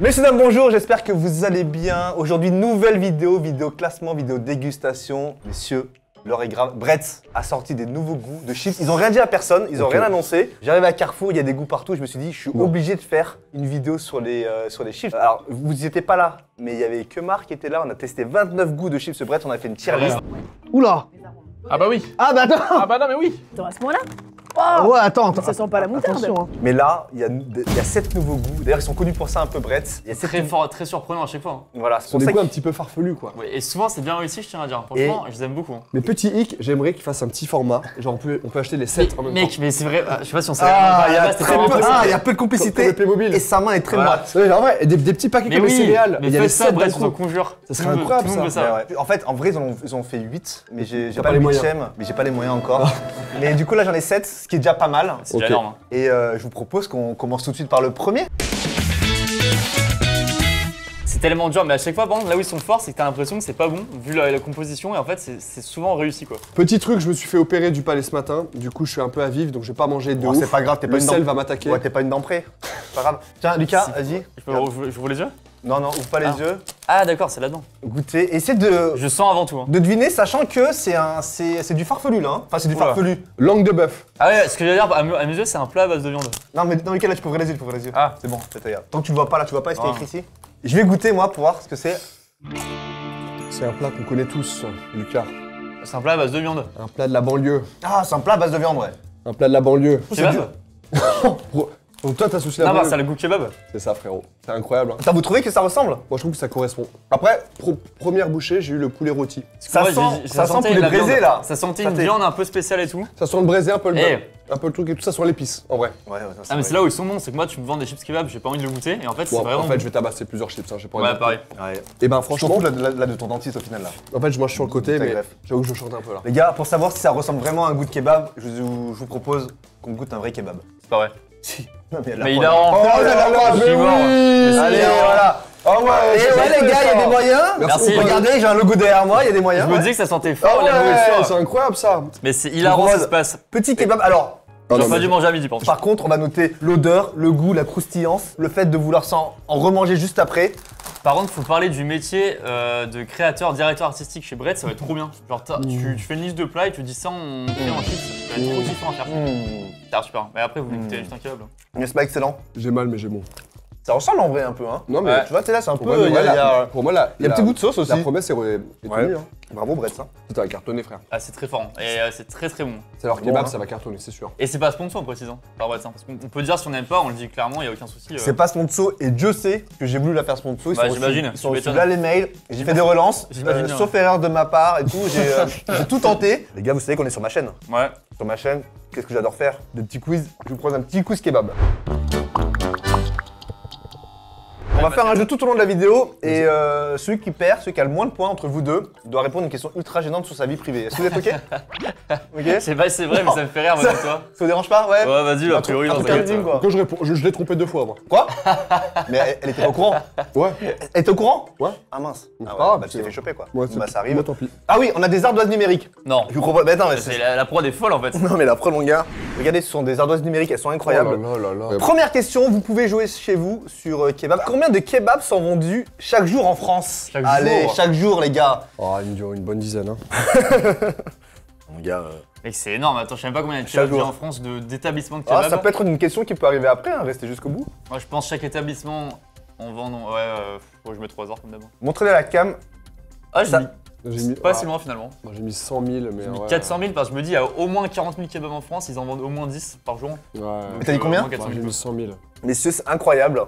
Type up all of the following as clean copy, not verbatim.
Messieurs, dames, bonjour, j'espère que vous allez bien. Aujourd'hui, nouvelle vidéo classement, vidéo dégustation. Messieurs, l'heure est grave. Bretz a sorti des nouveaux goûts de chips. Ils ont rien dit à personne, ils ont rien annoncé. J'arrive à Carrefour, il y a des goûts partout. Je me suis dit, je suis obligé de faire une vidéo sur les chips. Alors, vous n'étiez pas là, mais il y avait que Marc qui était là. On a testé 29 goûts de chips Bretz, on a fait une tier list. Oula! Ah bah oui. Ah bah attends! Ah bah non mais oui. Attends, à ce moment-là? Ouais, attends. Ça sent pas la moutarde. Attention, hein. Mais là, il y a 7 nouveaux goûts. D'ailleurs, ils sont connus pour ça un peu, Bretz. Il y a 7 Très fort, très surprenant à chaque fois. Voilà, c'est Ce sont pour des ça goûts un que... petit peu farfelus quoi. Ouais, et souvent c'est bien réussi, je tiens à dire. Franchement, je les aime beaucoup. Mais petit hic, j'aimerais qu'ils fassent un petit format. Genre on peut acheter les 7 en même Mec, temps. mais c'est vrai, je sais pas si on sait. il y a c'était très pas peu, possible. il y a peu de complicité. Comme le Playmobil. Et sa main est très Voilà. moite. Ouais, en vrai, des petits paquets Mais comme les oui, céréales. mais il y a faites les ça, 7 bref, d'un on s'en coup. conjure. Ça serait incroyable Tout le monde veut ça. ça. En fait, en vrai, ils ont fait 8, mais j'ai T'as pas pas le les moyens. 8ème, mais j'ai pas les moyens encore. Mais du coup, là, j'en ai 7, ce qui est déjà pas mal. C'est Ok. déjà énorme. Et je vous propose qu'on commence tout de suite par le premier. C'est tellement dur, mais à chaque fois, par exemple, là où ils sont forts, c'est que t'as l'impression que c'est pas bon, vu la composition, et en fait, c'est souvent réussi quoi. Petit truc, je me suis fait opérer du palais ce matin. Du coup, je suis un peu à vif, donc je vais pas manger de Bon, ouf. c'est pas grave, t'es pas Le une sel dent. va m'attaquer. Ouais, t'es pas une dent près. C'est pas grave. Tiens, Lucas, vas-y. J'ouvre les yeux? Non, ouvre pas les yeux. Ah d'accord, c'est là-dedans. Goûtez. Essayez de Je sens avant tout. Hein. deviner, sachant que c'est du farfelu là. Hein. Enfin, c'est du Oula. farfelu. Langue de bœuf. Ah ouais, ce que j'allais dire, à mes yeux, c'est un plat à base de viande. Non, mais dans lequel là, tu peux ouvrir les yeux, Ah. c'est bon, c'est regarde. Tant que tu le vois pas là, tu vois pas ce qui est Ah. écrit ici. Je vais goûter moi pour voir ce que c'est. C'est un plat qu'on connaît tous, Lucas. C'est un plat à base de viande. Un plat de la banlieue. Ah, c'est un plat à base de viande, ouais. Un plat de la banlieue. Kebab? Donc toi, t'associes la Non, bah, banlieue. ça a le goût kebab. C'est ça, frérot. C'est incroyable. Hein. Attends, vous trouvez que ça ressemble? Moi, je trouve que ça correspond. Après, Première bouchée, j'ai eu le poulet rôti. Ça Ouais, sent- ça sent sentait poulet la braisé, viande. là. Ça sentait Ça une fait- viande un peu spéciale et tout. Ça sent le braisé, un peu le Eh. beurre. Un peu le truc et tout ça sur l'épice, en vrai. ouais, Ah mais c'est là où ils sont bons, c'est que moi tu me vends des chips kebab, j'ai pas envie de le goûter et en fait c'est Bon, vraiment en fait, bon. je vais tabasser plusieurs chips, hein, j'ai pas envie Ouais de- pareil. Ouais. Et ben Je franchement, m'en fous là de ton dentiste au final là. en fait, je mange sur le côté, Ta mais greffe. j'avoue que je chante un peu là. Les gars, pour savoir si ça ressemble vraiment à un goût de kebab, je vous propose qu'on goûte un vrai kebab. C'est pas vrai. Non, la Mais il preuve. a rendu. Oh là là, Je suis mais mort. oui. Allez, voilà. Ah ouais, Et ouais les gars, il y a des moyens. Merci. Regardez, j'ai un logo derrière moi, il y a des moyens. Je me Ouais. dis que ça sentait Ah fort la ouais, nourriture. c'est incroyable ça. Mais c'est hilarant ce qui se passe. Petit kebab. Alors, J'aurais pas dû manger à midi pense. par contre, on va noter l'odeur, le goût, la croustillance, le fait de vouloir en remanger juste après. Par contre, faut parler du métier de créateur, directeur artistique chez Bretz, ça va être trop bien. Genre tu fais une liste de plats et tu dis ça en chips, ça va être trop kiffant à faire. Ça a l'air super. Mais après vous écoutez juste un kebab là. Mais c'est pas excellent. J'ai mal, mais j'ai bon. Ça ressemble en vrai un peu, hein. Non, mais Ouais. Tu vois, t'es là, c'est un peu. pour moi, Il y a pour moi, là, il y a un petit goût de sauce aussi. La promesse est tenue. Hein. Bravo, Brett, ça. Putain, cartonné, frère. Ah c'est très fort et c'est très très bon. C'est leur Bon, kebab, hein. ça va cartonner, c'est sûr. Et c'est pas sponsor en précisant par Bretz, hein, parce qu'on peut dire si on n'aime pas, on le dit clairement, il y a aucun souci. C'est pas sponsor et Dieu sait que j'ai voulu la faire sponsor. Ils Bah, sont j'imagine, reçus- Ils sont tu reçus m'étonnes. là les mails. J'ai fait des relances, J'imagine bien. sauf erreur de ma part et tout. J'ai tout tenté. Les gars, vous savez qu'on est sur ma chaîne. Ouais. Sur ma chaîne, qu'est-ce que j'adore faire? Des petits quiz. Je vous propose un petit quiz kebab. On va faire un jeu tout au long de la vidéo et celui qui perd, celui qui a le moins de points entre vous deux, doit répondre à une question ultra gênante sur sa vie privée. Est-ce que vous êtes ok? Ok? Je sais pas si c'est vrai, mais ça me fait rire, moi, Ça- de toi. Ça vous dérange pas? Ouais. Ouais, vas-y, a Un truc- priori, un dans truc ta intime, gueule. quoi. Quand je réponds, je l'ai trompé 2 fois, moi. Quoi? Mais elle était pas au courant. Ouais. Elle était au courant? Ouais. Ah mince. C'est Ah pas grave, bah tu t'es fait choper quoi. Ouais, Bon, bah ça arrive. Moi, tant pis. Ah oui, on a des ardoises numériques. Non. Je vous propose. Mais attends, mais C'est la prod est folle en fait. Non mais la preuve mon gars. Regardez, ce sont des ardoises numériques, elles sont incroyables. Oh là là là. Première question, vous pouvez jouer chez vous sur kebab. Combien de kebabs sont vendus chaque jour en France? Chaque Allez, jour. chaque jour les gars. Oh, une bonne dizaine, hein. Mon gars. Mec, c'est énorme. Attends, je sais même pas combien il y a de Chaque kebabs jour. en France d'établissements de Ah, kebab. ça peut être une question qui peut arriver après, hein, restez jusqu'au bout. Moi, je pense chaque établissement en vend. Ouais, faut que je mets 3 heures comme d'abord. Montrez-les à la cam. Ah, j'ai Ça- mis J'ai mis, pas si loin finalement. moi, j'ai mis 100 000, mais J'ai mis ouais. 400 000 parce que je me dis, il y a au moins 40 000 kebabs en France, ils en vendent au moins 10 par jour. Ouais. Mais t'as dit combien? au moins 400 Moi, 000. j'ai mis 100 000. Messieurs, c'est incroyable.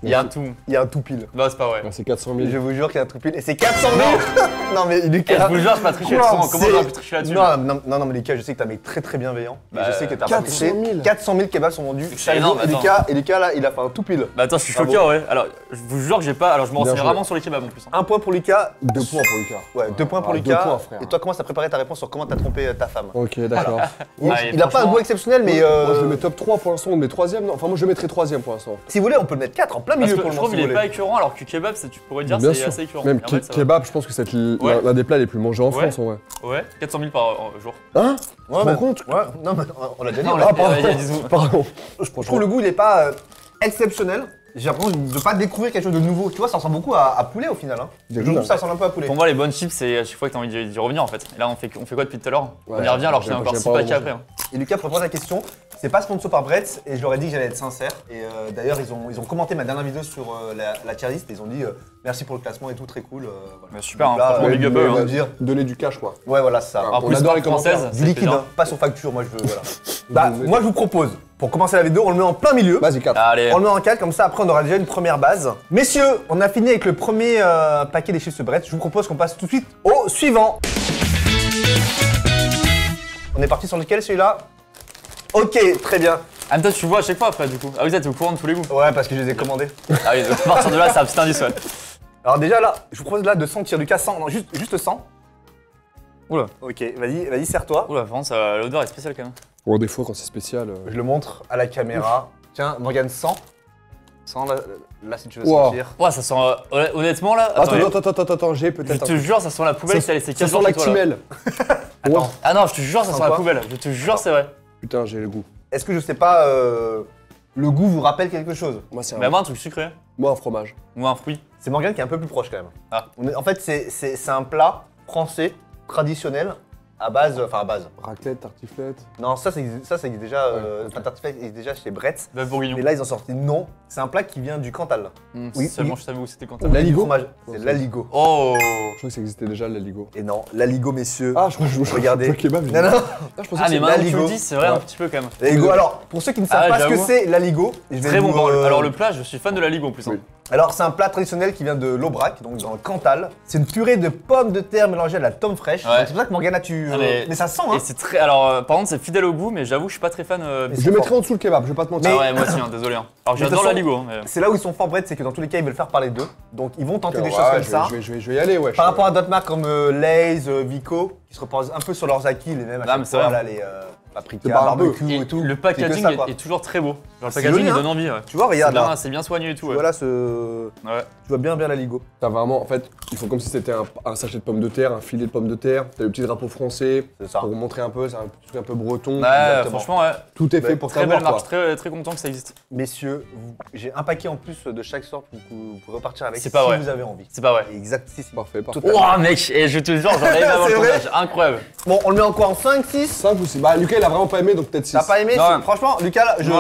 Il y a un tout. Il y a un tout pile. Non, c'est pas vrai. Ouais, c'est 400 000. Je vous jure qu'il y a un tout pile. Et c'est 400 000. Non mais Eh, Lucas. je vous le jure, je suis pas triché Quoi, là-dessus. Comment c'est- j'aurais pu tricher là-dessus? Non, mais Lucas, je sais que t'es un mec très très bienveillant. Et Bah, je sais que t'as pas 400 triché. 000. 400 000 kebabs sont vendus C'est chaque énorme, jour. attends. Et Lucas là, il a fait un tout pile. Bah attends, je suis Bravo. choqué en vrai. Alors, je vous jure que j'ai pas. Alors, je me renseigne joué. vraiment sur les kebabs en plus. hein. Un point pour Lucas. 2 points pour Lucas. Ouais, 2 points pour Ah, Lucas. 2 points, frère. Et toi, comment t'as préparé ta réponse sur comment t'as trompé ta femme? Ok, d'accord. Il Ah, il a pas un franchement- goût exceptionnel, mais Moi, je le mets top 3 pour l'instant, on le met 3ème. Enfin, moi, je le mettrais 3ème pour l'instant. si vous voulez, on peut le mettre 4 en plein Parce milieu que pour je le trouve moment. qu'il Si vous est pas voulez. écœurant alors que kebab, tu pourrais dire Bien c'est sûr. assez écœurant. Même Et en fait, ça va. kebab, je pense que c'est Ouais. l'un des plats les plus mangés en Ouais. France, en vrai. Ouais, 400 000 par jour. Hein? Ouais, Tu te mais- rends compte? Ouais, non, mais on l'a déjà dit. Non, on là, l'a- il y a 10 secondes. Pardon. Je trouve le goût, il est pas exceptionnel. j'ai l'impression de pas découvrir quelque chose de nouveau. Tu vois, ça ressemble beaucoup à poulet au final. Hein. Je trouve que ça ressemble un peu à poulet. Pour moi, les bonnes chips, c'est à chaque fois que t'as envie d'y revenir en fait. Et là, on fait quoi depuis tout à l'heure? On y revient alors qu'il y a encore 6 paquets après. Et Lucas, pour répondre à la question, c'est pas sponsor par Bretz et je leur ai dit que j'allais être sincère. Et d'ailleurs, ils ont commenté ma dernière vidéo sur la tier list et ils ont dit merci pour le classement et tout, très cool. Voilà. Super, Donc hein, là, franchement, big up. On va Hein. dire donner du cash quoi. Ouais, voilà, c'est ça. En on plus, adore marque les commentaires. française, Du c'est liquide, plaisant. hein, pas sur facture, moi je veux. Voilà. Bah, moi je vous propose, pour commencer la vidéo, on le met en plein milieu. Vas-y, 4. Allez. On le met en 4, comme ça après on aura déjà une première base. Messieurs, on a fini avec le premier paquet des chips Bretz. Je vous propose qu'on passe tout de suite au suivant. On est parti sur lequel celui-là? Ok, très bien. Ah, mais toi, tu vois à chaque fois après, du coup. Ah, vous êtes au courant de tous les goûts. Ouais, parce que je les ai commandés. Ah oui, donc à partir de là, c'est un petit indice, ouais. Alors déjà là, je vous propose là de sentir Lucas 100, non juste 100. Oula. Ok, vas-y, serre-toi. Oula, vraiment, l'odeur est spéciale quand même. Bon, des fois quand c'est spécial. Je le montre à la caméra. Tiens, Morgane 100. 100 là si tu veux Wow. sentir. Ouais, ça sent. Honnêtement, là. Attends, j'ai Je peut-être. te jure, ça sent la poubelle qui a laissé 15 Ça jours sent chez toi, là. l'actimel. Attends. Ah non, je te jure, ça Sent sent la quoi poubelle. Je te jure, c'est vrai. Putain, j'ai le goût. Est-ce que je sais pas, le goût vous rappelle quelque chose? Moi, c'est Mais moi, un truc sucré. Moi, un fromage. Ou un fruit. C'est Morgane qui est un peu plus proche quand même. Ah. En fait, c'est un plat français traditionnel à base. Raclette, tartiflette. Non, ça existe déjà. Enfin, tartiflette existe déjà chez Bretz. Bœuf bourguignon. Mais là, ils ont sorti non. C'est un plat qui vient du Cantal. Oui, seulement oui. je savais où c'était quand Du L'aligot fromage. C'est Non, l'aligot. Oh Je crois que ça existait déjà, l'aligot. Et non, l'aligot, messieurs. Ah, je crois que je Regardez. Le kebab. Non, non. Je pensais Ah, que mais c'est maintenant que tu l'aligot. le dis, c'est vrai Ouais. un petit peu quand même. L'aligot. Alors, pour ceux qui ne savent Ah, pas ce que j'avoue. c'est l'aligot, je vais Très bon. vous, Alors, le plat, je suis fan de la Ligue en plus. Hein. Oui. Alors, c'est un plat traditionnel qui vient de l'Aubrac, donc dans le Cantal. C'est une purée de pommes de terre mélangée à de la tome fraîche. Ouais. Donc, c'est pour ça que Morgana, tu. Ah, mais ça sent, hein. Et c'est très. Alors, par contre, c'est fidèle au goût, mais j'avoue, je suis pas très fan. Mais Je c'est le mettrais fort. en dessous le kebab, je vais pas te mentir. Ah ouais, moi aussi, hein, désolé. Hein. Alors, Mais de j'adore toute la façon, Ligue. Mais... C'est là où ils sont forts, Brett, c'est que dans tous les cas, ils veulent faire parler d'eux. Donc, ils vont tenter des Ouais, choses comme ça. Je vais y aller, ouais. Par rapport à d'autres marques comme Lay's, Vico, qui se reposent un peu sur leurs acquis, les mêmes à Non, chaque mais c'est fois, vrai. là, les paprika, C'est pas un peu. barbecue et tout. Le C'est que packaging ça, quoi. est toujours très beau. Genre, le C'est packaging, joli, il hein. donne envie. Ouais. Tu vois, regarde là. C'est bien soigné et tout. Ouais. Voilà ce. Ouais. Tu vois bien la Ligo. T'as vraiment, en fait, il faut comme si c'était un sachet de pommes de terre, un filet de pommes de terre. T'as le petit drapeau français. C'est ça. Pour vous montrer un peu, c'est un truc un peu breton. Ouais, Exactement. franchement, ouais. Tout est fait pour Très belle savoir, marque, quoi. très, très content que ça existe. Messieurs, j'ai un paquet en plus de chaque sorte que vous pouvez repartir avec C'est pas si vrai. vous avez envie. C'est pas vrai. Exact, si. Parfait, parfait. Oh mec, et je te jure, j'en avais avant C'est le vrai tournage. Incroyable. Bon, on le met en quoi? En 5, 6? 5 ou 6. Bah, Lucas, il a vraiment pas aimé, donc peut-être 6. T'as pas aimé? Non. Franchement, Lucas, là, je Ouais.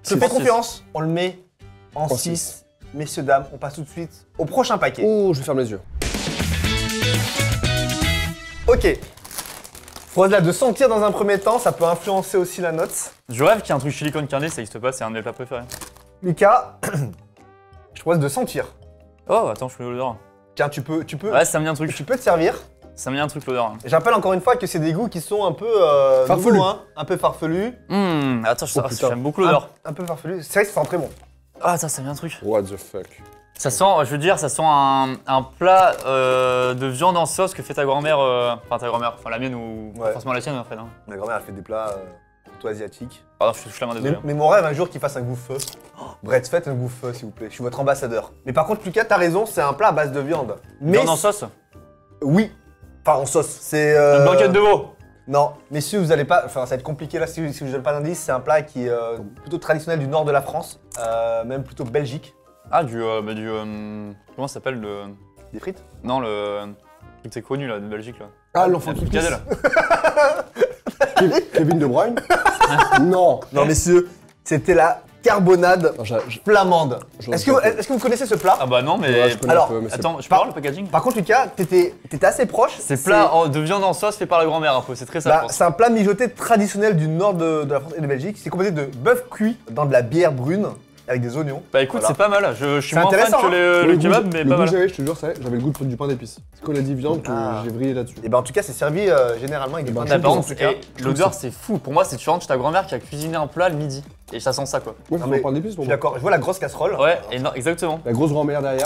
te Six. fais confiance. On le met en En 6. Messieurs, dames, on passe tout de suite au prochain paquet. Oh, je ferme les yeux. Ok. Faut là de sentir dans un premier temps, ça peut influencer aussi la note. Je rêve qu'il y ait un truc chili con carne, ça existe pas, c'est un de mes plats préférés. Lucas, je propose de sentir. Oh, attends, je fais l'odeur. Tiens, tu peux Ouais, ça me dit un truc. te servir. Ça me dit un truc l'odeur. J'appelle encore une fois que c'est des goûts qui sont un peu Farfelus. nouveaux, hein, un peu farfelus. Attends, Oh, putain. j'aime beaucoup l'odeur. Un peu farfelus. C'est vrai que ça sent très bon. Ah, attends, ça me dit un truc. What the fuck. Ça sent, je veux dire, ça sent un plat de viande en sauce que fait ta grand-mère, enfin ta grand-mère, enfin la mienne ou Ouais. pas forcément la tienne en fait. Hein. Ma grand-mère a fait des plats plutôt asiatiques. Pardon, je te touche la main, désolé. Mais mon rêve un jour qu'il fasse un goût feu. Brett, faites un goût feu s'il vous plaît. Je suis votre ambassadeur. Mais par contre, Lucas, t'as raison, c'est un plat à base de viande. Mais Viande en sauce. oui. Enfin, en sauce. C'est. Une blanquette de veau. Non, messieurs, vous allez pas. Enfin, ça va être compliqué là si je donne pas d'indice. C'est un plat qui est plutôt traditionnel du nord de la France, même plutôt Belgique. Ah, comment ça s'appelle le. Des frites. Non, le. truc c'est connu là, de Belgique là. Ah, l'enfant qui Cadet pisse. là. Kevin De Bruyne. Non. Non, messieurs, c'était la carbonade Non, flamande. je- Est-ce que vous connaissez ce plat? Ah bah non, mais. Ouais, je connais Alors, un peu, mais c'est- Attends, je Par- parle le packaging. Par contre, Lucas, t'étais assez proche. C'est plat de viande en sauce fait par la grand-mère un peu, c'est très ça, je Bah, pense. c'est un plat mijoté traditionnel du nord de la France et de Belgique. C'est composé de bœuf cuit dans de la bière brune avec des oignons. Bah écoute, Voilà. c'est pas mal. Je suis C'est moins fan intéressant, que hein. le kebab, mais le pas goût mal. que j'avais, je te jure, j'avais le goût du pain d'épices. C'est qu'on a dit viande que Ah. j'ai vrillé là-dessus. Et ben en tout cas, c'est servi généralement avec des pains de Par choux, en contre, tout cas. et l'odeur c'est fou. Pour moi, c'est tu rentres chez ta grand-mère qui a cuisiné un plat le midi. Et ça sent ça quoi. Ouais, Non, faut mais un pain d'épices Je pour suis moi. d'accord. Je vois la grosse casserole. Ouais, et non, exactement. La grosse grand-mère derrière.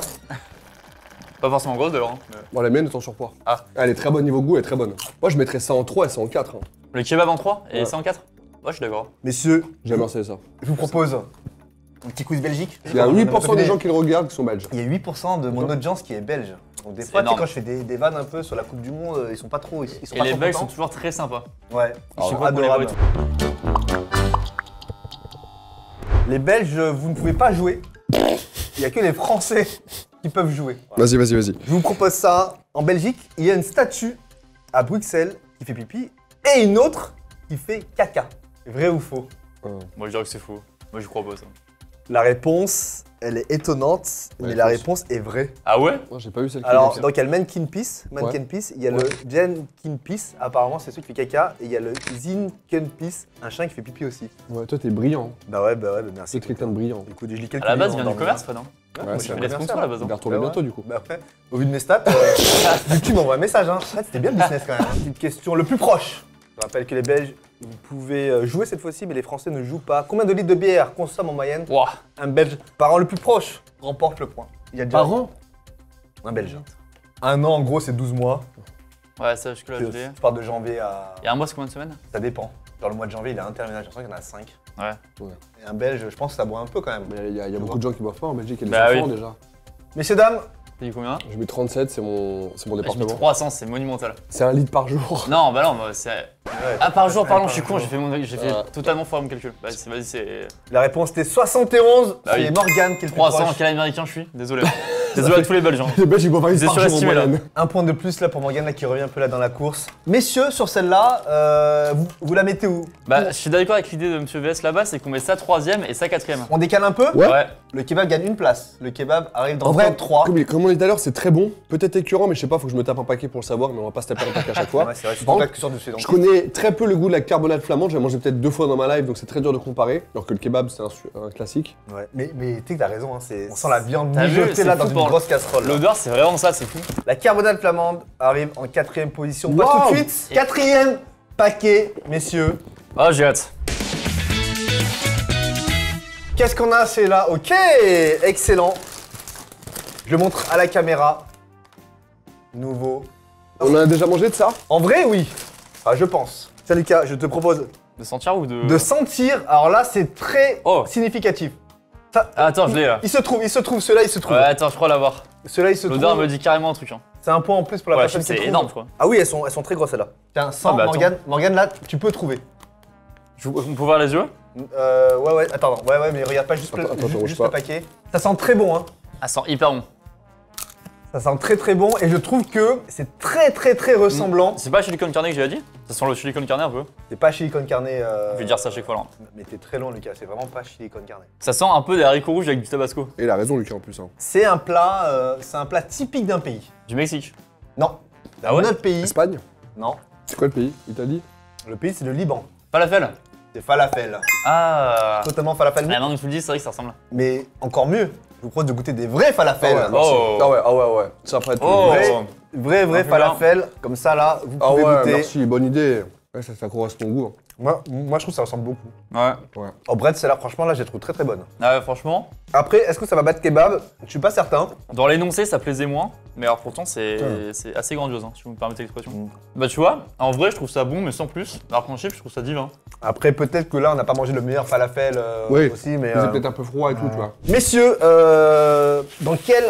Pas forcément grosse d'ailleurs. Hein. Bon, la mienne est en surpoids. Ah. Elle est très bonne niveau goût, elle est très bonne. Moi, je mettrais ça en 3 et ça en 4. Hein. Le kebab en 3 et Ouais. ça en 4. Ouais, je suis d'accord. Messieurs, J'aime assez ça. je vous propose un petit quiz Belgique. Il y a 8% des gens qui le regardent qui sont belges. Il y a 8% de mon audience qui est belge. Donc des C'est fois, tu sais, énorme. quand je fais des vannes un peu sur la Coupe du Monde, ils sont pas trop. Ils sont Et pas les trop Belges sont contents. toujours très sympas. Ouais, ils Je sont vois qu'on les voit et adorables. Les Belges, vous ne pouvez pas jouer Il n'y a que les Français qui peuvent jouer. Voilà. Vas-y. Je vous propose ça. En Belgique, il y a une statue à Bruxelles qui fait pipi et une autre qui fait caca. Vrai ou faux? Moi je dirais que c'est faux. Moi je crois pas ça. La réponse, elle est étonnante, mais Ouais, la fausse. réponse est vraie. Ah ouais? Moi, j'ai pas eu celle qui Alors, est donc il y a le Mannequin Peace, il y a le Jenkin Peace, apparemment c'est celui qui fait caca, et il y a le Zinken Peace, un chien qui fait pipi aussi. Ouais, toi, t'es brillant. Bah ouais, merci. C'est quelqu'un de brillant. Écoute, je lis quelques À la base, il livres vient en du commerce, Fred. Hein. dormant. Ouais, moi, c'est je Il suis est commercial. sponsor à la base. On va Hein. retourner Bah ouais. bientôt, du coup. Bah après, au vu de mes stats, YouTube m'envoie un message. Hein. Ouais, c'était bien le business quand même. Hein. Une question le plus proche. Je rappelle que les Belges, vous pouvez jouer cette fois-ci, mais les Français ne jouent pas. Combien de litres de bière consomme en moyenne Ouah. un Belge par an le plus proche remporte le point. Il y a déjà Par an? un Belge. Un an, en gros, c'est 12 mois. Ouais, ça, jusque-là, je l'ai. Je pars de janvier à... Et un mois, c'est combien de semaines? Ça dépend. Genre le mois de janvier, il est interminable. J'ai l'impression qu'il y en a 5. Ouais. Et un Belge, je pense que ça boit un peu quand même. Mais il y a beaucoup de gens qui boivent pas en Belgique, il y a des Bah enfants oui. déjà. Messieurs, dames, T'as dit combien? Je mets 37, c'est mon J'ai mis département. 300, c'est monumental. C'est 1 litre par jour. Non, bah non, c'est. ouais, Ah, par jour, pardon, par je suis con, jour. j'ai fait totalement foirer mon calcul. Vas-y, c'est. la réponse était 71. Bah c'est oui. Morgane qui est le plus 300, proche. quel américain je suis? Désolé. Désolé à tous les Belges. Hein. Les Belges, ils boivent un litre Vous êtes par jour en surestimé, là. moyenne. Un point de plus là pour Morgane là, qui revient un peu là dans la course. Messieurs, sur celle-là, vous la mettez où? Bah, je suis d'accord avec l'idée de Monsieur VS là-bas, c'est qu'on met ça 3ème et ça 4ème. On décale un peu? Ouais. Le kebab gagne une place. Le kebab arrive dans En le vrai, top 3. comme on dit tout à l'heure, c'est très bon. Peut-être écurant, mais je sais pas, faut que je me tape un paquet pour le savoir, mais on va pas se taper un paquet à chaque fois. Ouais, c'est vrai, je suis Par pas contre, que sur dessus. Donc. Je connais très peu le goût de la carbonade flamande, j'ai mangé peut-être 2 fois dans ma life, donc c'est très dur de comparer. Alors que le kebab, c'est un classique. Ouais. Mais tu sais que t'as raison, hein, on sent la viande T'as vu, mijotée c'est là fou dans une pour- grosse casserole. là. L'odeur, c'est vraiment ça, c'est fou. La carbonade flamande arrive en 4ème position. Pas Wow. tout de suite. 4ème paquet, messieurs. Oh, j'ai hâte. Qu'est-ce qu'on a? C'est là. Ok, excellent. Je le montre à la caméra. Nouveau. On a déjà mangé de ça? En vrai, oui. Ah, je pense. Tiens, Lucas, je te propose De sentir ou de. de sentir. Alors là, c'est très Oh. significatif. Ça, Ah, attends, je l'ai là. il se trouve, ceux-là, il se trouve. Ouais, attends, je crois l'avoir. Ceux-là, il se trouve. L'odeur me dit carrément un truc. Hein. C'est un point en plus pour la Ouais, personne qui c'est trouve. énorme, je crois. Ah oui, elles sont très grosses celles-là. Tiens, sans Ah bah, Morgane. Morgane, là, tu peux trouver. On peut voir les yeux? Ouais, attends, ouais, mais regarde pas juste, Attends, juste bouge le pas. paquet. Ça sent très bon, hein. Ah, ça sent hyper bon. Ça sent très bon et je trouve que c'est très ressemblant. C'est pas chili con carne que j'ai dit? Ça sent le chili con carne un peu. C'est pas chili con carne. Je vais dire ça à chaque fois là. Mais t'es très long, Lucas. C'est vraiment pas chili con carne. Ça sent un peu des haricots rouges avec du tabasco. Et il a raison, Lucas, en plus. Hein. C'est un plat typique d'un pays. Du Mexique. Non. Ah ouais? Notre pays. Espagne? Non. C'est quoi le pays? Italie? Le pays, c'est le Liban. Falafel. C'est falafel. Ah. Totalement falafel. Ah, maintenant que tu le dis, c'est vrai que ça ressemble. Mais encore mieux, je vous propose de goûter des vrais falafels. Ah ouais, merci. Oh. Ah ouais. Ça après tout. Oh. Vrai Ah, falafel. Comme ça, là, vous Ah pouvez ouais, goûter. merci, bonne idée. Ouais, ça correspond au goût. Hein. Moi, je trouve que ça ressemble beaucoup. Ouais. En bread, celle-là, franchement, là, je la trouve très bonne. Ah ouais, franchement, Après, est-ce que ça va battre kebab? Je suis pas certain. dans l'énoncé, ça plaisait moins. Mais alors pourtant, c'est assez grandiose, hein, si vous me permettez l'expression. Bah tu vois, en vrai, je trouve ça bon, mais sans plus. Alors qu'en chip, je trouve ça divin. Après, peut-être que là, on n'a pas mangé le meilleur falafel Oui. aussi, mais. C'est peut-être un peu froid et tout, tu vois. Messieurs, dans quel.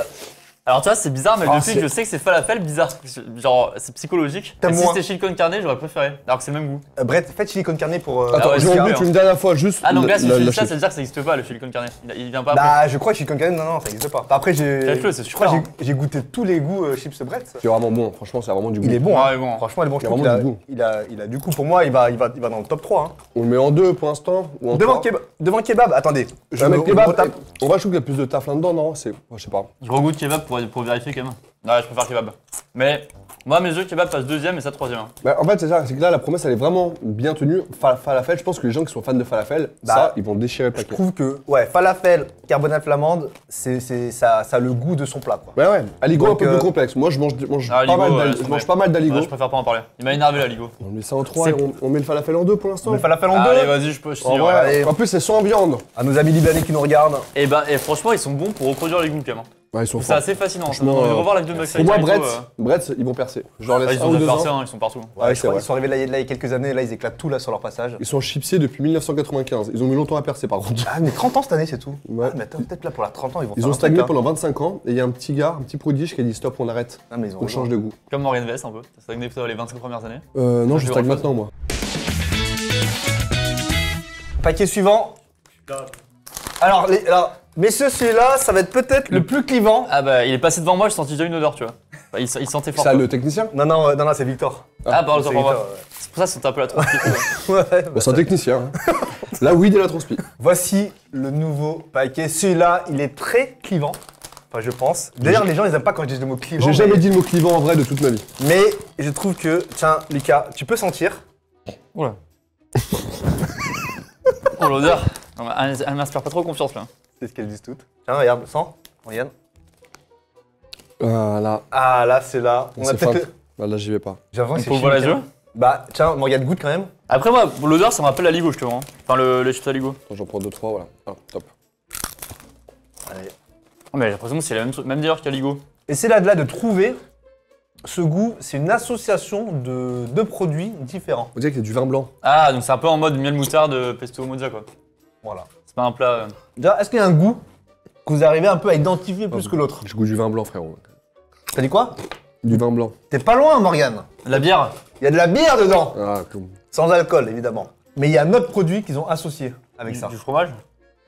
Alors tu vois, c'est bizarre, mais Ah, depuis c'est- que je sais que c'est falafel, bizarre. Genre, c'est psychologique. T'aimes Et si moins. c'était chili con carne, j'aurais préféré. Alors que c'est le même goût. Brett, faites chili con carne pour. Attends, ouais, j'ai c'est envie carré, une dernière fois juste. Ah donc là, si tu dis ça, chip. c'est dire que ça n'existe pas, le chili con carne. Il vient pas après. Bah, je crois que chili con carne, non, ça n'existe pas. Après, Faites-le, c'est je crois super, que j'ai goûté tous les goûts chips Brett. C'est vraiment bon, franchement, c'est vraiment du goût. Il est bon, Ouais, hein. mais bon. Franchement, il est bon. Je Il y a trouve vraiment qu'il du goût. il a du coup, pour moi, il va dans le top 3. Hein. On le met en 2 pour l'instant ou en Devant, 3? kebab, attendez. Je vais mettre kebab. retape. On va, je trouve qu'il y a plus de taf là-dedans, non? C'est. Je sais pas. Gros goût de kebab pour vérifier quand même. Ouais, je préfère kebab. Mais moi, mes yeux, kebab passe deuxième et ça troisième. Hein. Bah, en fait, c'est ça, c'est que là, la promesse, elle est vraiment bien tenue. Falafel, je pense que les gens qui sont fans de falafel, Bah, ça, ils vont déchirer le Je paquet. trouve que, ouais, falafel, carbonade flamande, ça a le goût de son plat, quoi. Ouais. Aligo, un Donc, peu plus complexe. Moi, je mange Ah, Aligo, pas mal ouais, d'aligo. c'est Je mange vrai. pas mal d'aligo. Ouais, je préfère pas en parler. Il m'a énervé, l'aligo. On met ça en 3 et on met le falafel en 2 pour l'instant. Le falafel en deux. Allez, vas-y, je peux. En ouais. vrai, allez. en plus, c'est sans viande. À nos amis libanais qui nous regardent. Et bah, et franchement, ils sont bons pour reproduire les goûts quand même. hein. Ouais, ils sont C'est forts. assez fascinant. Ça me Franchement, donne envie de revoir la vidéo de Max Pour moi, Richter et Brett, ils vont percer. Je leur tout, laisse ils 1 ont ou 2 déjà percé, ans. hein, ils sont partout. Ouais, Ouais, je c'est crois vrai. qu'ils sont arrivés là, il y a quelques années, là, ils éclatent tout là sur leur passage. Ils sont chipsés depuis 1995. Ils ont mis longtemps à percer, par contre. Ah, mais 30 ans cette année, c'est tout. Ouais. Ah, mais attends, peut-être là pour la 30 ans, ils vont Ils faire ont un stagné truc, hein. pendant 25 ans et il y a un petit gars, un petit prodige qui a dit stop, on arrête. Ah, mais ils ont On raison. change de goût. Comme Morgan Vest un peu. Ça stagné plutôt les 25 premières années. Non, je vais stagne refaire. maintenant, moi. Paquet suivant. Alors, Messieurs, celui-là, ça va être peut-être le plus clivant. Ah bah, il est passé devant moi, j'ai senti déjà une odeur, tu vois. Bah, il sentait fort. Ça, quoi. le technicien? Non, c'est Victor. Ah, pardon, C'est pour moi. Victor, C'est pour ça que ça sentait un peu la trompe. ouais. Ouais, Bah, c'est un technicien. Hein. Là, oui, de la transpi. Voici le nouveau paquet. Celui-là, il est très clivant. Enfin, je pense. D'ailleurs, les gens, ils aiment pas quand je dis le mot clivant. J'ai jamais mais- dit le mot clivant en vrai de toute ma vie. Mais je trouve que, tiens, Lucas, tu peux sentir. Oula. Oh, l'odeur. Non, mais elle m'inspire pas trop confiance, là. C'est ce qu'elles disent toutes. Tiens, regarde, sens. Regarde. Là, Ah, là, c'est là. On a c'est peut-être. fin. Bah, là, j'y vais pas. J'ai l'impression On que c'est peut ouvrir les chimique, yeux hein. Bah, tiens, Morgane, goûte quand même. Après, moi, l'odeur, ça me rappelle la Ligo, je te vois. Enfin, les chips à Ligo. Attends, j'en prends 2-3, voilà. Ah, top. Allez. Oh, mais j'ai l'impression que c'est la même dealer qu'à Ligo. Et c'est là de trouver ce goût. C'est une association de deux produits différents. On dirait qu'il y a du vin blanc. Ah, donc c'est un peu en mode miel moutarde, pesto mozza, quoi. Voilà. C'est pas un plat. Déjà, est-ce qu'il y a un goût que vous arrivez un peu à identifier plus que l'autre? J'ai goût du vin blanc, frérot. T'as dit quoi? Du vin blanc. T'es pas loin, Morgane. La bière. Il y a de la bière dedans. Ah, comme. Sans alcool, évidemment. Mais il y a un autre produit qu'ils ont associé avec ça. Du fromage.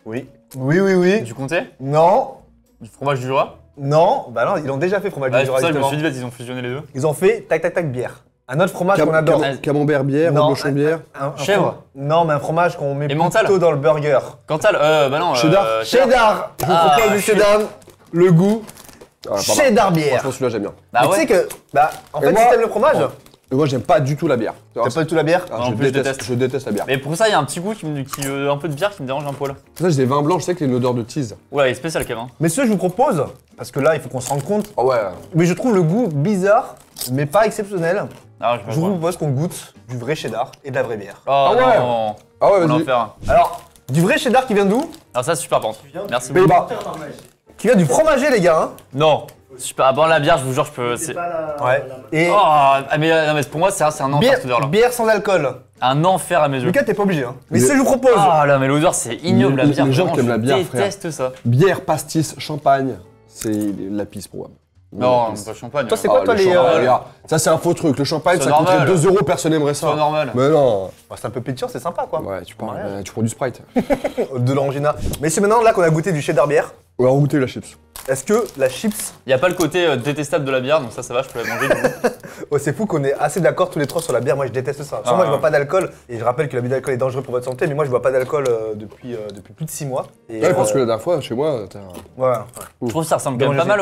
Oui. Oui. Du comté. Non. Du fromage du Jura. Non. Bah non, ils l'ont déjà fait, fromage Ouais, du c'est pour Jura, ça que je me justement. suis dit, ils ont fusionné les deux. Ils ont fait tac, bière. Un autre fromage qu'on adore. Camembert bière, Non, reblochon bière. Un Chèvre. Non, mais un fromage qu'on met Emmental. plutôt dans le burger. Cantal, bah non. Cheddar. Cheddar. Je vous Ah, propose du cheddar. Le goût. Ah, pas mal. Cheddar bière. Franchement, celui-là, j'aime bien. Bah Mais ouais. tu sais que, en Et fait, moi- si t'aimes le fromage, Et moi, j'aime pas du tout la bière. t'aimes pas du tout la bière. Ah, Non, en plus, je déteste la bière. Mais pour ça, il y a un petit goût un peu de bière qui me dérange un poil. Ça, j'ai des vins blancs, je sais qu'il y a une odeur de tease. Ouais, il est spécial quand même. Messieurs, je vous propose, parce que là, il faut qu'on se rende compte, Ah ouais. mais je trouve le goût bizarre, mais pas exceptionnel. Ah, Je vous propose qu'on goûte du vrai cheddar et de la vraie bière. Oh ouais. non. Ah ouais, On va en vas-y. faire un. Alors, du vrai cheddar qui vient d'où? Alors ça, c'est super par contre. Merci Mais beaucoup. bah, qui vient du fromager, les gars. Hein. Non. Super. Ah, bon, la bière, je vous jure, je peux. C'est... Ouais. Et Oh, mais, non, mais pour moi, c'est un enfer bière, cette odeur là. bière sans alcool. Un enfer à mes yeux. Lucas, t'es pas obligé. Hein. Mais Mais- ce que je vous propose, Ah là, mais l'odeur, c'est ignoble la Les- bière. les gens vraiment, qui aiment la bière, je frère. déteste ça. Bière, pastis, champagne, c'est la pisse pour moi. Non, La pisse. pas champagne. Toi, c'est quoi, Ah, toi, le les, champagne, regarde. Ça, c'est un faux truc. Le champagne, C'est ça coûterait normal. 2 €, personne n'aimerait ça. C'est normal. Mais non. bah, c'est un peu pétillant, c'est sympa, quoi. Ouais, tu parles, Ouais. tu prends du Sprite. De l'orangina. Mais c'est maintenant là qu'on a goûté du cheddar bière. On va goûter la chips. Est-ce que la chips... Il y a pas le côté détestable de la bière, donc ça va, je peux la manger. du coup. Oh, c'est fou qu'on est assez d'accord tous les trois sur la bière. Moi, je déteste ça. Sur moi, je bois pas d'alcool. Et je rappelle que l'abus d'alcool est dangereux pour votre santé. Mais moi, je bois pas d'alcool depuis plus de 6 mois. Et, Ouais, parce que la dernière fois, chez moi, t'as. Voilà. Je trouve que ça ressemble quand même Bon, pas mal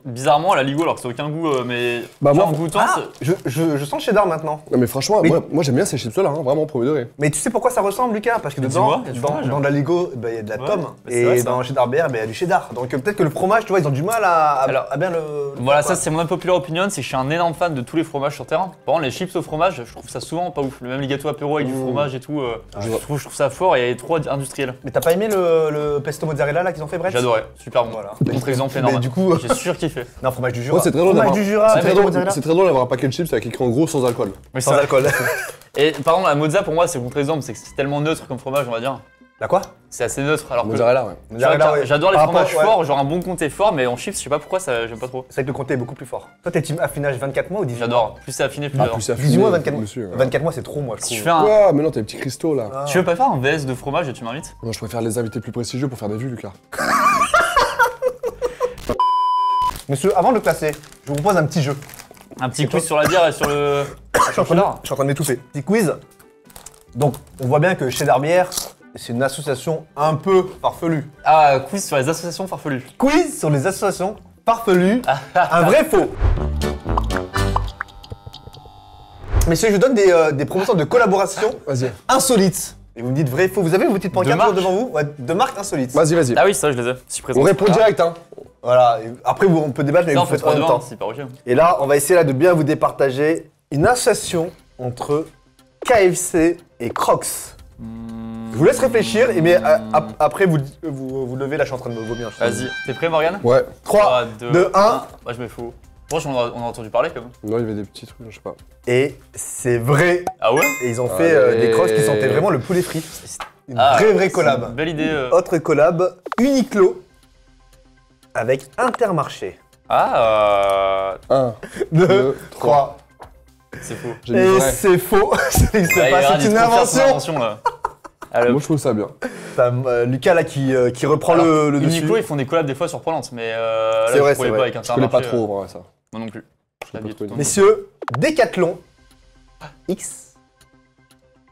bizarrement à la Ligo, alors que c'est aucun goût, mais. Bah, tu vois, moi- en goûtant, Ah, c'est- je sens le cheddar maintenant. Non, mais franchement, Mais- moi j'aime bien ces chips-là, hein, vraiment, premier degré. Mais tu sais pourquoi ça ressemble, Lucas? Parce que Mais dedans, dis-moi, il y a du fromage, dans hein. la Lego, bah, il y a de la Ouais, tome. bah, c'est vrai, Et ça. dans le cheddar bière, bah, il y a du cheddar. Donc peut-être que le fromage, tu vois, ils ont du mal Alors, à bien le. Voilà, faire, ça c'est mon unpopular opinion, c'est que je suis un énorme fan de tous les fromages sur Terre. Par contre, les chips au fromage, je trouve ça souvent pas ouf. Même les gâteaux apéro avec du fromage et tout, je trouve ça fort et trop industriel. Mais t'as pas aimé le pesto mozzarella là qu'ils ont fait, Brett? J'adorais, super bon. Voilà. Contre-exemple Mais énorme. du coup, J'ai surkiffé. non, fromage du Jura. Ouais, c'est très drôle Fromage d'avoir- du Jura, C'est Ouais, très pesto drôle- mozzarella. c'est très drôle d'avoir un paquet de chips avec écrit en gros sans alcool. Mais Sans ça- alcool. Et par contre, la mozza pour moi c'est contre-exemple, c'est que c'est tellement neutre comme fromage, on va dire. La quoi? C'est assez neutre. Alors que Mozzarella, ouais. Mozzarella, ouais. j'adore les Par fromages rapport- ouais. forts, genre un bon comté fort, mais en chips, je sais pas pourquoi ça j'aime pas trop. C'est vrai que le comté est beaucoup plus fort. Toi, t'es team affinage 24 mois ou 18 mois? J'adore. Plus c'est affiné, plus Ah, j'adore. plus c'est 18 mois, affiné, 24 mois. monsieur, ouais. 24 mois, c'est trop, moi, je Si je trouve. fais un. Quoi? Mais non, t'as des petits cristaux là. Ah. Tu veux pas faire un VS de fromage et tu m'invites? Non, je préfère les invités plus prestigieux pour faire des vues, Lucas. Monsieur, avant de le classer, je vous propose un petit jeu. Un petit quiz sur la bière et sur le. Je suis en train de m'étouffer. Petit quiz. Donc, on voit bien que Cheddar Bière, c'est une association un peu farfelue. Ah, quiz sur les associations farfelues. Quiz sur les associations farfelues, un vrai faux. Messieurs, je vous donne des promotions de collaboration Vas-y. insolites. Et vous me dites vrai, faux. Vous avez vos petites pancartes marques devant vous? Ouais, de marques insolites. Vas-y, vas-y. Ah oui, ça, je les ai. Si je présente. On répond direct, hein. Voilà. Et après, on peut débattre, mais Non, vous faut faites en trois même devant, temps. c'est pas ok. Et là, on va essayer là de bien vous départager une association entre KFC et Crocs. Je vous laisse réfléchir, et mais après vous levez, là je suis en train de me vomir. Vas-y, t'es prêt, Morgane? Ouais. 3, 2, 1, Moi, je me fous. Franchement, on a entendu parler quand même. Non, il y avait des petits trucs, je sais pas. et c'est vrai. Ah ouais? Et ils ont fait Allez. des Crocs qui sentaient vraiment le poulet frit. Une Ah, vraie c'est une collab. Belle idée. Autre collab, Uniqlo avec Intermarché. Ah, 1, 2, 2, 3. c'est fou. J'ai mis Et vrai. c'est faux, ça n'existe Ouais, pas, Iran, c'est il une faut faire son invention. là. Allez, Moi, je trouve ça bien. T'as Lucas là qui reprend alors, le dessus. Uniqlo, ils font des collabs des fois surprenantes, mais C'est là, vrai, je trouvais c'est pas vrai. avec Je connais Intermarché. pas trop, ouais, ça. Moi non plus. Je l'avais pas trop tout Messieurs, Decathlon X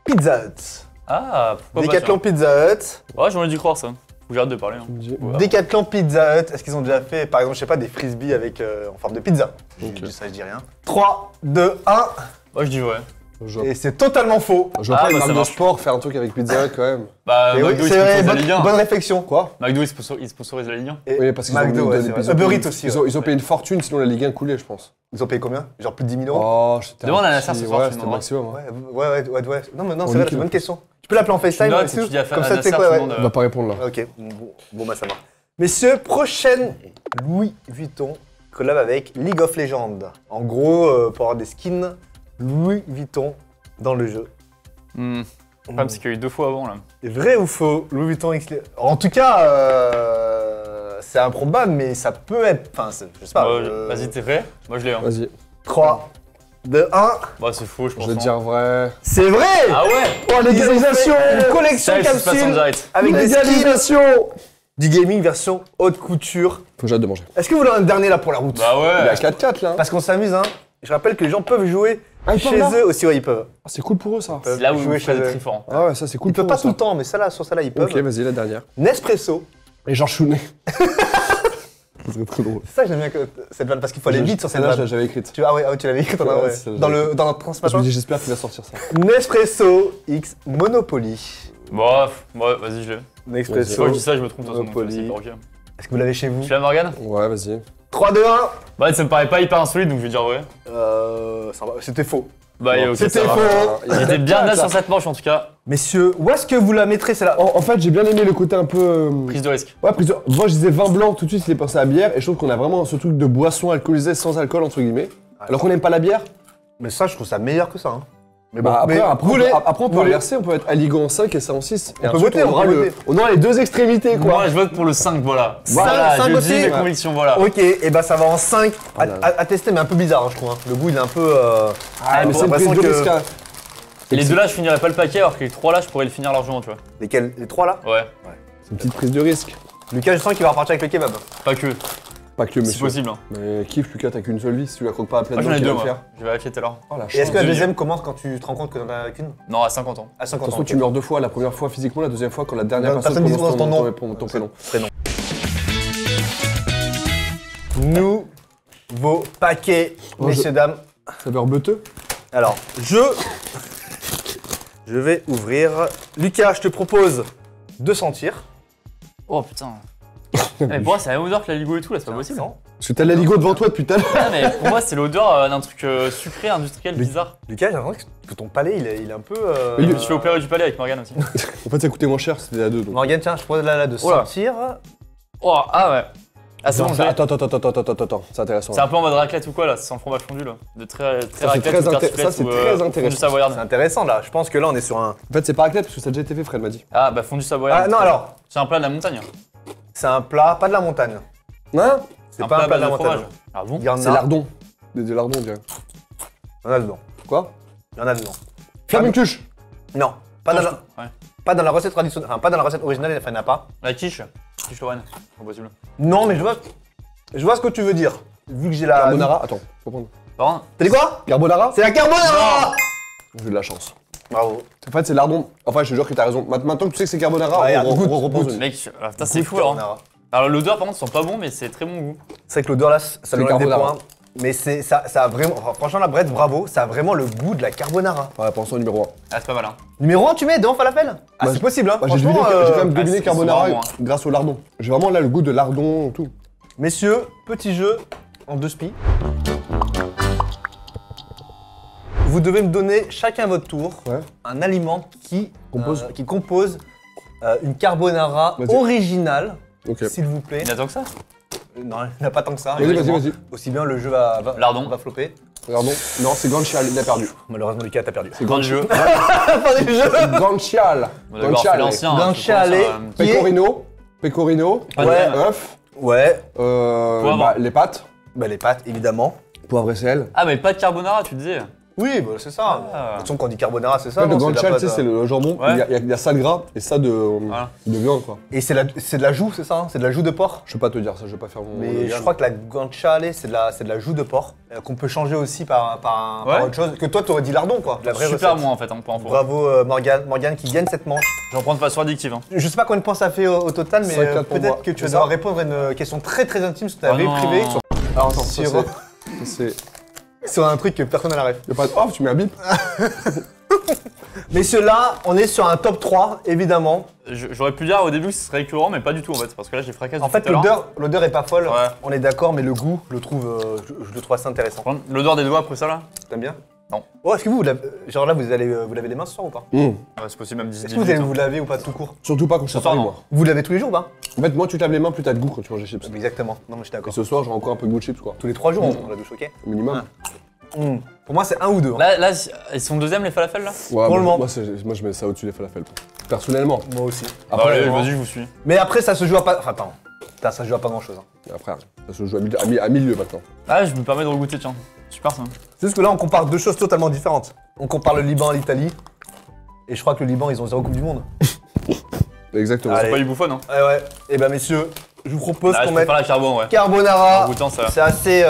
Pizza Hut. Ah, pourquoi Decathlon Pizza Hut. pas. Ouais, j'aurais dû croire ça. Faut que j'ai hâte de parler. Hein. Tu me dis. Ouais. Decathlon Pizza Hut. Est-ce qu'ils ont déjà fait, par exemple, je sais pas, des frisbees avec, en forme de pizza? Ok. Je dis ça, je dis rien. 3, 2, 1. Moi, je dis ouais. Je Et c'est totalement faux. vois pas Ah, une bah, marque ça de marche. sport faire un truc avec Pizza Hut quand même. Bah, Et oui, McDo, ils c'est vrai, sponsorisent la Ligue 1. bonne réflexion. Quoi? McDo, ils sponsorisent la Ligue 1. Et Oui, parce qu'ils McDo, ont, ouais, ils c'est ont vrai. payé- Uber Eats aussi. Ils ont payé une fortune, sinon la Ligue 1 coulait, je pense. Ils ont payé combien? Genre plus de 10 000 euros? Oh, c'était Demande un à Nasser petit- ce soir, ouais, tu c'était le demanderas. maximum. Hein. Ouais. Non, mais non, On c'est vrai, nique c'est une le- bonne question. Tu peux l'appeler en FaceTime notes, là-dessus? tu dis à Comme à ça, tu sais Nasser, quoi, tu ouais. demandes, On va pas répondre là. Ok, bon bah ça marche. Messieurs, prochaine Louis Vuitton collab avec League of Legends. En gros, pour avoir des skins Louis Vuitton dans le jeu. Le problème, c'est qu'il y a eu 2 fois avant là. Vrai ou faux, Louis Vuitton X En tout cas, c'est improbable, mais ça peut être. Enfin, je sais pas. Vas-y, t'es vrai? Moi, je l'ai. Hein. Vas-y, 3, 2, 1. Bah, c'est faux, je pense. je vais te hein. dire vrai. C'est vrai! Ah ouais? Oh, légalisation! Une collection Ça, il se passe en capsule direct. avec des skins Légalisation! du gaming version haute couture. Faut que j'ai hâte de manger. Est-ce que vous voulez un dernier là pour la route? Bah Il est à ouais. 4-4 là. Parce qu'on s'amuse, hein. Je rappelle que les gens peuvent jouer Ah, ils peuvent chez là eux aussi, ouais, ils peuvent. Ah, c'est cool pour eux ça. peuvent C'est là où jouer je fais chez eux. très fort. Ah ouais, ça c'est cool Ils peuvent pour pas eux tout le ça. temps, mais sur celle-là, ils peuvent. Ok, vas-y, la dernière. Nespresso. Et Georges Chounet. Ça serait trop drôle. C'est ça que j'aime bien cette vanne, parce qu'il faut aller vite sur cette Celle-là, vanne. j'avais écrite. Tu l'avais écrit Ouais, ouais. celle-là, Dans j'avais le Je me transmettant. dis, j'espère qu'il va sortir ça. Nespresso X Monopoly. Bref, ouais, vas-y, je l'ai. Nespresso. Soit je dis ça, je me trompe de toute façon. Monopoly. C'est pas ok. Est-ce que vous l'avez chez vous? Tu l'as, Morgane? Ouais, vas-y. 3, 2, 1. Bah, ça me paraît pas hyper insolite, donc je vais dire ouais. C'était faux. Bah, Bon, ok, c'était ça va. faux. Il était bien là sur cette manche en tout cas. Messieurs, où est-ce que vous la mettrez celle-là? En fait, j'ai bien aimé le côté un peu. Prise de risque. Ouais, prise de. Moi, je disais vin blanc, tout de suite, il est pensé à bière. Et je trouve qu'on a vraiment ce truc de boisson alcoolisée sans alcool, entre guillemets. Alors qu'on n'aime pas la bière. Mais ça, je trouve ça meilleur que ça. Hein. Mais Bah, après, on peut voulez- inverser, on peut être Aligo en 5 et ça en 6. On peut voter, on peut voter. On aura les deux extrémités, quoi. Moi, je vote pour le 5, voilà. Voilà, Voilà, 5 je aussi. dis mes Ouais. convictions, voilà. Ok, et bah ça va en 5 Ah là là. à tester, mais un peu bizarre, hein, je trouve. Hein. Le goût, il est un peu. Ah, mais bon, c'est une prise l'impression de que- risque. Hein. Et les deux là, je finirais pas le paquet, alors que les 3 là, je pourrais le finir largement, tu vois. Lesquels? Les 3 là? Ouais, C'est une petite prise de risque. Lucas, je sens qu'il va repartir avec le kebab. pas que, Pas que, si monsieur. possible. Hein. Mais kiffe, Lucas, t'as qu'une seule vie. Si tu la croques pas à pleine Moi, j'en ai dents, deux, tu vas le moi. faire. Je vais vérifier tout à l'heure. Oh la Et est-ce chance. que la Deux deuxième commence quand tu te rends compte que t'en as qu'une? Non, à 50 ans. À De 50 toute ans. façon, ok. tu meurs 2 fois. La première fois physiquement, la deuxième fois quand la dernière La personne personne prononce dit ton nom. ton prénom. Prénom. Nouveau paquet, Oh, messieurs, dames. Saveur beuteux. Alors, je vais ouvrir. Lucas, je te propose de sentir. Oh putain. Mais pour moi, c'est la même odeur que la Ligo et tout, là, c'est pas possible. Sens. Parce que t'as la Ligo devant toi depuis tout à l'heure. Ah, mais pour moi, c'est l'odeur d'un truc sucré, industriel, bizarre. Lucas, j'ai l'impression que ton palais, il est un peu. Mais Je suis au Pérou du Palais avec Morgane aussi. En fait, ça coûtait moins cher, c'était à 2. Donc. Morgane, tiens, je propose là de Oh là. sentir. Oh, ah ouais. Ah, c'est bon, je l'ai. Attends, c'est intéressant. C'est un peu en mode raclette ou quoi là, c'est sans le fromage fondu là. De très c'est raclette très ou inté- tartiflette ça, c'est ou, très fondu intéressant. savoyarde. C'est intéressant là. Je pense que là, on est sur un. En fait, c'est pas raclette parce que ça a déjà été fait, Fred m'a dit. Ah bah fondu savoyarde. Ah non, alors, C'est un plat de la montagne. c'est un plat, pas de la montagne. Hein? C'est pas un plat de la montagne. fromage. Ah bon? Il y en C'est a. lardon. Des lardons, on dirait. Il y en a dedans. Quoi? Il y en a dedans. Flamencuche. Non, pas dans la. Ouais. Pas dans la recette traditionnelle, enfin pas dans la recette originale, enfin il n'y en a pas. La quiche. Quiche Lorraine. Pas possible. Non, mais je vois ce que tu veux dire. Vu que j'ai la. Carbonara. Attends, faut prendre. Par contre, T'as dit quoi? Carbonara? C'est la carbonara. J'ai de la chance. Bravo. En fait, c'est lardon. Enfin, je te jure que t'as raison. Maintenant que tu sais que c'est carbonara, Ouais, on goûte, repose goûte. une. mec, putain, c'est Goûte fou alors. carbonara. Alors l'odeur par contre sent pas bon, mais c'est très bon goût. C'est vrai que l'odeur là, ça lui enlève des carbonara. points. Mais ça a vraiment. Enfin, franchement, la Brett, bravo, ça a vraiment le goût de la carbonara. Ouais, pensons au numéro 1. Ah, c'est pas mal hein. Numéro 1, tu mets devant falafel? Ah, Bah, c'est possible, hein. J'ai Franchement, quand même ah, deviné c'est carbonara vraiment, grâce au lardon. J'ai vraiment là le goût de lardon et tout. Messieurs, petit jeu en 2 spies. Vous devez me donner chacun à votre tour Ouais. un aliment qui Compose. une carbonara Vas-y. originale, Ok. s'il vous plaît. Il y en a tant que ça? Non, il n'y en a pas tant que ça. Vas-y, évidemment. vas-y. Aussi bien le jeu va Lardon. va flopper. Lardon. Non, c'est Ganchial, il a perdu. Malheureusement, Lucas, t'as perdu. C'est Grand jeu. Fin du jeu. Ganchial. Bon, d'accord, c'est l'ancien. hein, Guanciale. faut commencer à- Qui est- Pecorino. Pecorino. Pas de Ouais. crème. œuf. Ouais, Poivre. Les pâtes. bah les pâtes, évidemment. Poivre et sel. Ah, mais pas de carbonara, tu disais. Oui, bah, c'est ça. Ah. De toute façon, quand on dit carbonara, c'est ça. En fait, le non, c'est de la guanciale, tu sais, pâte, c'est le jambon, Ouais. il y a ça de gras et ça de viande, quoi. Et c'est de la joue, c'est ça, hein? C'est de la joue de porc. Je peux pas te dire ça, je vais pas faire mon. Mais je crois que la guanciale, c'est de la joue de porc, qu'on peut changer aussi par Ouais. autre chose. Que toi, t'aurais dit lardon, quoi. La vraie Super recette. bon en fait, hein, pour info. Bravo Morgane qui gagne cette manche. J'en prends de façon addictive. Hein. Je sais pas combien de points ça fait au total, mais 5-4 pour moi. peut-être que tu vas C'est devoir ça répondre à une question très très intime sur ta Oh vie non. privée. Alors attends, ça Sur- c'est. Sur un truc que personne n'a la ref. Y'a pas de off, tu mets un bip. Messieurs, là, on est sur un top 3, évidemment. J'aurais pu dire au début que ce serait récurrent, mais pas du tout en fait, parce que là j'ai fracassé. En fait, tout à l'heure. l'odeur est pas folle, Ouais. on est d'accord, mais le goût, je le trouve assez intéressant. Par contre, l'odeur des doigts après ça là. T'aimes bien? Non. Oh, est-ce que vous lavez les mains ce soir ou pas? Ouais, c'est possible même 10 Est-ce que vous allez vous laver ou pas tout court? Surtout pas quand je suis à Ce soir, Paris, non. moi. Vous lavez tous les jours ou pas? En fait, moi, tu te laves les mains, plus t'as de goût quand tu manges des chips. Exactement, non mais je suis Et d'accord. ce soir, j'ai encore un peu de goût de chips, quoi. Tous les 3 jours, on prend la douche, ok? Au minimum. Pour moi, c'est un ou deux. Hein. Là, ils sont deuxième les falafels là. Ouais, Pour le moment. moi, moi, je mets ça au-dessus des falafels. Personnellement. Moi aussi. Après, allez, moi- vas-y, je vous suis. Mais après, ça se joue à pas. Enfin, attends. Putain, ça se joue à pas grand chose. Hein. frère, ça se joue à milieu maintenant. Ah, je me permets de regoûter, tiens. Super ça. C'est juste que là, on compare deux choses totalement différentes. On compare le Liban à l'Italie. Et je crois que le Liban, ils ont 0 Coupe du Monde. Exactement. Allez. C'est pas du bouffon, hein. Ouais. Et ben, messieurs, je vous propose Ah, je qu'on mette préfère la carbone, ouais. carbonara. En goûtant ça. C'est assez.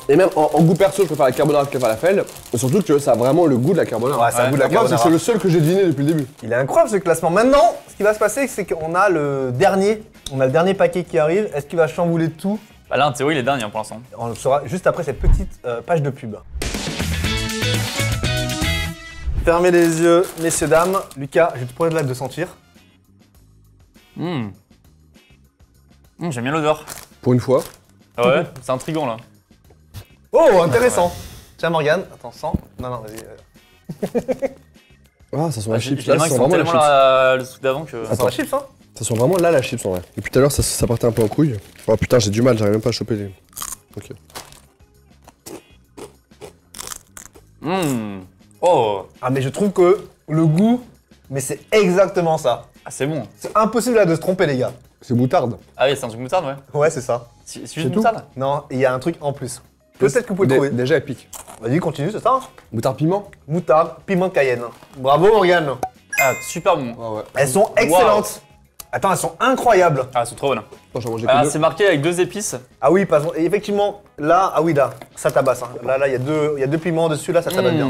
Et même en goût perso, je préfère la carbonara que le falafel. Et surtout que ça a vraiment le goût de la carbonara. Ouais, ça a le goût de la Moi, carbonara. c'est le seul que j'ai deviné depuis le début. Il est incroyable ce classement. Maintenant, ce qui va se passer, c'est qu'on a le dernier. On a le dernier paquet qui arrive. Est-ce qu'il va chambouler tout? Bah là, en théorie, il est dernier hein, pour l'instant. On le saura juste après cette petite page de pub. Fermez les yeux, messieurs, dames. Lucas, je te promets de sentir. J'aime bien l'odeur. Pour une fois. Ah ouais, c'est intriguant là. Oh, intéressant. Tiens, Morgane, attends, sens. Non, vas-y. Ah, ça sent la chips. J'ai les Là, mains ça qui sent sont vraiment la tellement chips. le truc d'avant que. Ça sent la chips, hein? Ça sent vraiment là la chips en vrai. Depuis tout à l'heure, ça partait un peu en couille. Oh putain, j'ai du mal, j'arrive même pas à choper les. Ok. Oh, Ah, mais je trouve que le goût, mais c'est exactement ça. ah, c'est bon. C'est impossible là de se tromper, les gars. C'est moutarde. Ah oui, c'est un truc moutarde, ouais. Ouais, c'est ça. C'est C'est juste tout moutarde. Non, il y a un truc en plus. Peut-être que vous pouvez trouver. Déjà épique. Vas-y, continue, c'est ça, hein? Moutarde piment. Moutarde, piment cayenne. Bravo, Morgane. Ah, super bon. Ah ouais. Elles sont excellentes. Attends, elles sont incroyables. Ah, c'est trop bonnes. Attends, j'en mangeais Ah, que deux. c'est marqué avec 2 épices. Ah oui, pas et effectivement, là, ah oui, là, ça tabasse. Hein. Là, il y a deux piments dessus, là, ça tabasse bien.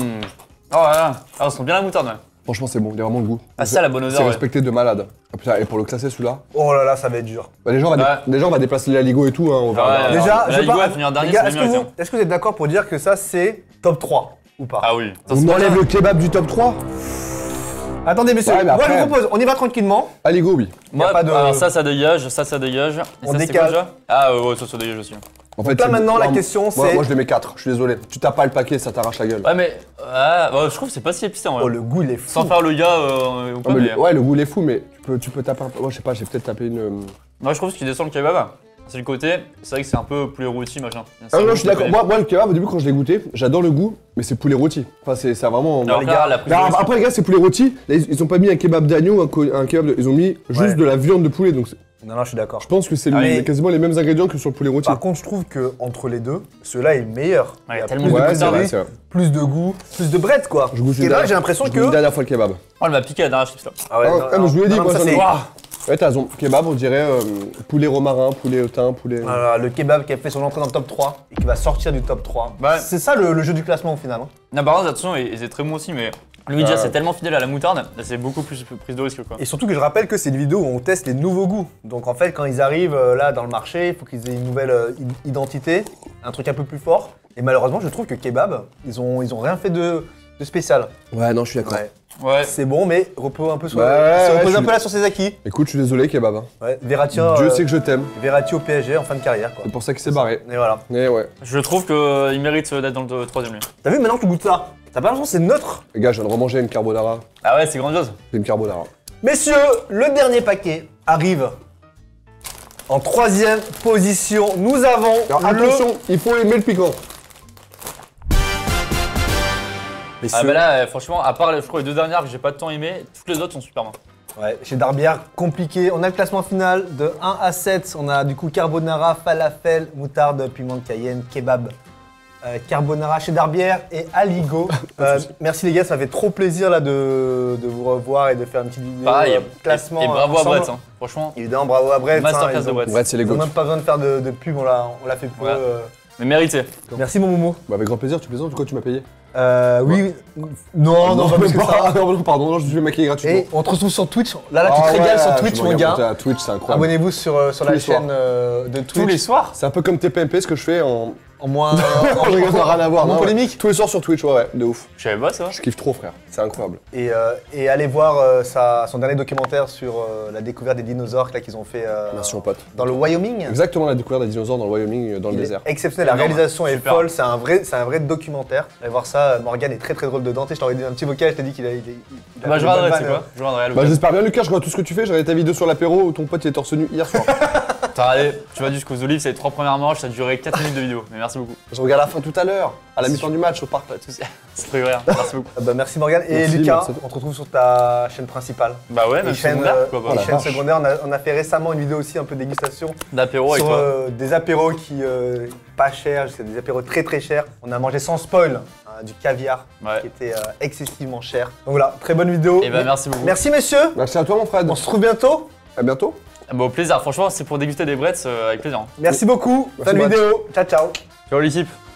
Oh là là. Ah, elles sont bien la moutarde, ouais. Franchement, c'est bon, il y a vraiment le goût. Ah, ça, la bonne odeur, C'est ouais. respecté de malade. Ah putain, et pour le classer celui-là. Oh là là, ça va être dur. Bah, déjà, on va déplacer les Ligo et tout, hein, on va. Ah ouais. Déjà, Alors, je la veux Ligo, pas- elle finira dernier, les gars, c'est est-ce bien que, mérité, est-ce que vous êtes d'accord pour dire que ça, c'est top 3 ou pas? Ah oui. Ça, On c'est pas enlève bien. le kebab du top 3. Attendez, messieurs, Ouais, mais moi je après- vous propose, on y va tranquillement. Ah, Ligo, oui. Moi, pas de- alors ça dégage, ça dégage. Et On ça, c'est décale. quoi déjà? Ah ouais, ça dégage aussi. En fait, là, c'est- maintenant, la non, question, moi- c'est- Moi, je les mets 4, je suis désolé. Tu tapes pas le paquet, ça t'arrache la gueule. Ouais, mais je trouve que c'est pas si épicé en vrai. Oh, le goût, il est fou. Sans faire le gars ou quoi, Non, mais mais. ouais, le goût il est fou, mais tu peux taper un peu. Moi, je sais pas, j'ai peut-être tapé une. Moi, je trouve ce qui descend le kebab, c'est le côté. C'est vrai que c'est un peu poulet rôti, machin. Ah non, je suis d'accord. Moi, le kebab, au début, quand je l'ai goûté, j'adore le goût, mais c'est poulet rôti. Enfin, c'est vraiment. Alors, les là, gars, la prise Là, de risque. après, les gars, c'est poulet rôti. Là, ils ont pas mis un kebab d'agneau, un kebab de. Ils ont mis juste Ouais. de la viande de poulet. Donc, Non, je suis d'accord. je pense que c'est Allez. quasiment les mêmes ingrédients que sur le poulet rôti. Par contre, je trouve que entre les deux, celui-là est meilleur. Ouais, Il y a tellement plus de de Ouais, c'est moutarde, vrai, goût, c'est vrai. plus de goût, plus de bread, quoi. Je goûte Et là, j'ai l'impression je goûte une que. dernière fois le kebab. Oh, elle m'a piqué la dernière chips là. Ah ouais, Ah, ah, mais je vous l'ai dit, moi, ça ça c'est. me- Waouh. Ouais, t'as raison. Kebab, on dirait poulet romarin, poulet au thym, poulet. Voilà, le kebab qui a fait son entrée dans le top 3 et qui va sortir du top 3. Ouais. C'est ça le jeu du classement au final. Hein. Non, par contre, attention, et c'est très bon aussi, mais Luigi, Ah. c'est tellement fidèle à la moutarde, là, c'est beaucoup plus prise de risque quoi. Et surtout que je rappelle que c'est une vidéo où on teste les nouveaux goûts. Donc en fait, quand ils arrivent là dans le marché, il faut qu'ils aient une nouvelle identité, un truc un peu plus fort. Et malheureusement, je trouve que kebab, ils ont rien fait de spécial. Ouais, non, je suis d'accord. Ouais. Ouais. C'est bon, mais repose un peu sur, Ouais, se ouais, repose je un suis- peu là sur ses acquis. Écoute, je suis désolé, kebab. Hein. Ouais. Verratti, Dieu sait que je t'aime. Verratti au PSG en fin de carrière, quoi. C'est pour ça qu'il s'est barré. Et voilà. Mais ouais. Je trouve qu'il mérite d'être dans le troisième lieu. T'as vu maintenant que tu goûtes ça? T'as pas l'impression que c'est neutre? Les gars, je viens de remanger une carbonara. Ah ouais, c'est grandiose. C'est une carbonara. Messieurs, le dernier paquet arrive. En troisième position, nous avons Alors le... attention, il faut aimer le piquant. Ah bah là, franchement, à part je crois les deux dernières que j'ai pas de temps aimé, toutes les autres sont super bonnes. Ouais, chez Darbière, compliqué. On a le classement final de 1 à 7. On a du coup carbonara, falafel, moutarde, piment de cayenne, kebab. Carbonara chez Darbière et Aligo. Merci les gars, ça fait trop plaisir là de vous revoir et de faire une petite vidéo Pareil, classement. et bravo à ensemble. Brett, hein. Franchement, Évidemment, bravo à Brett. masterclass de Brett. Brett. Brett, c'est les Ils n'ont gouttes. même pas besoin de faire de pub, on l'a fait pour Ouais. eux. Mais mérité. Merci mon Momo. Bah, avec grand plaisir, tu plaisantes ou quoi, tu m'as payé? Oui. Non, pas plus que ça. Non, pardon, non, je vais maquiller gratuitement. Et on te retrouve sur Twitch. Là, tu te régales sur Twitch, mon gars. Twitch, c'est incroyable. Abonnez-vous sur la les soirs. chaîne de Twitch. Tous les soirs. C'est un peu comme TPMP, ce que je fais en. En moins. Je rigole, ça n'a rien à voir. en non, ouais. polémique. Tous les soirs sur Twitch, ouais, de ouf. Je savais pas ça. Je kiffe trop, frère. C'est incroyable. Et allez voir son dernier documentaire sur la découverte des dinosaures là, qu'ils ont fait Merci, mon pote. dans le Wyoming. Exactement, la découverte des dinosaures dans le Wyoming, dans le Il est désert. exceptionnel, la Énorme. réalisation est Super. folle, c'est un vrai documentaire. Allez voir ça, Morgane est très drôle dedans. Tu sais, je t'aurais dit un petit vocal, je t'ai dit qu'il a. Bah, je fait une regarderai, bonne c'est vanne, quoi. Je regarderai à Bah, l'occasion. j'espère bien, Lucas, je regarde tout ce que tu fais. J'ai regardé ta vidéo sur l'apéro où ton pote il est torse nu hier soir. T'as regardé, tu vas jusqu'aux olives, c'est les 3 premières manches, ça a duré 4 minutes de vidéo. Mais merci beaucoup. Je regarde la fin tout à l'heure, à la mi-temps du match au parc. Pas de soucis. C'est très rien. Merci beaucoup. Bah, merci Morgane. Et Merci, Lucas, merci à toi. on te retrouve sur ta chaîne principale. Bah ouais, Et même chaîne, secondaire, pourquoi pas. et la chaîne vache. secondaire, on a fait récemment une vidéo aussi un peu dégustation D'apéro avec sur toi. des apéros qui pas chers, c'est des apéros très chers. On a mangé sans spoil du caviar Ouais. qui était excessivement cher. Donc voilà, très bonne vidéo. Et bah merci beaucoup. Merci messieurs, Merci à toi, mon Fred. on se retrouve bientôt. À bientôt. Bah, au plaisir, franchement, c'est pour déguster des Bretts avec plaisir. Merci beaucoup, Merci, fin de Max. vidéo, ciao ciao. Ciao l'équipe.